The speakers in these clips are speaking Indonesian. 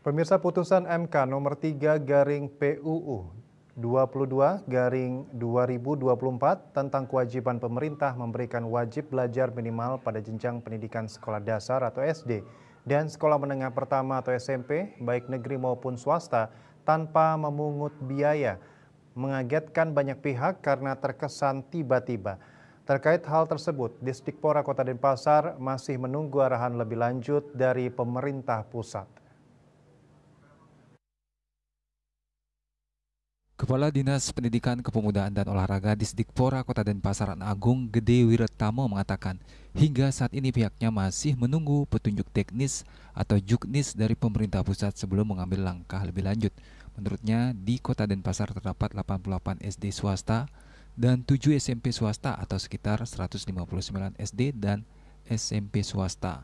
Pemirsa, putusan MK nomor 3 garing PUU 22 garing 2024 tentang kewajiban pemerintah memberikan wajib belajar minimal pada jenjang pendidikan sekolah dasar atau SD dan sekolah menengah pertama atau SMP baik negeri maupun swasta tanpa memungut biaya mengagetkan banyak pihak karena terkesan tiba-tiba. Terkait hal tersebut, Disdikpora Kota Denpasar masih menunggu arahan lebih lanjut dari pemerintah pusat. Kepala Dinas Pendidikan Kepemudaan dan Olahraga Disdikpora Kota Denpasar Agung Gede Wiratamo mengatakan hingga saat ini pihaknya masih menunggu petunjuk teknis atau juknis dari pemerintah pusat sebelum mengambil langkah lebih lanjut. Menurutnya di Kota Denpasar terdapat 88 SD swasta dan 7 SMP swasta atau sekitar 159 SD dan SMP swasta.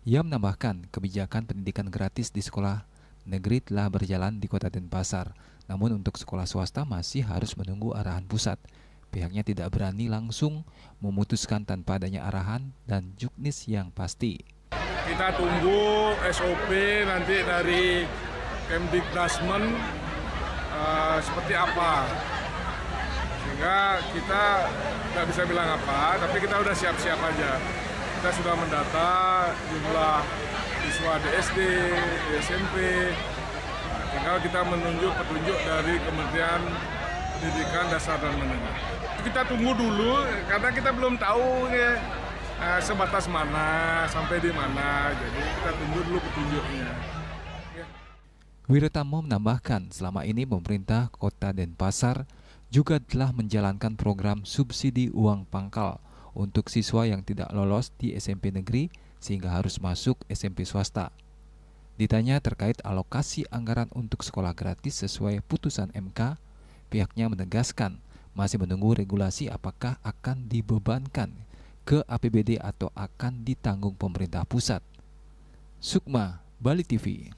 Ia menambahkan kebijakan pendidikan gratis di sekolah negeri telah berjalan di Kota Denpasar. Namun untuk sekolah swasta masih harus menunggu arahan pusat. Pihaknya tidak berani langsung memutuskan tanpa adanya arahan dan juknis yang pasti. Kita tunggu SOP nanti dari Kemdikbudmen seperti apa. Sehingga kita nggak bisa bilang apa, tapi kita udah siap-siap aja. Kita sudah mendata jumlah siswa di SD, di SMP. Tinggal kita menunjuk petunjuk dari Kementerian Pendidikan Dasar dan Menengah. Kita tunggu dulu karena kita belum tahu ya, sebatas mana, sampai di mana. Jadi kita tunggu dulu petunjuknya. Ya. Wiratamo menambahkan selama ini pemerintah Kota Denpasar juga telah menjalankan program subsidi uang pangkal untuk siswa yang tidak lolos di SMP negeri sehingga harus masuk SMP swasta. Ditanya terkait alokasi anggaran untuk sekolah gratis sesuai putusan MK, pihaknya menegaskan masih menunggu regulasi apakah akan dibebankan ke APBD atau akan ditanggung pemerintah pusat. Sukma, Bali TV.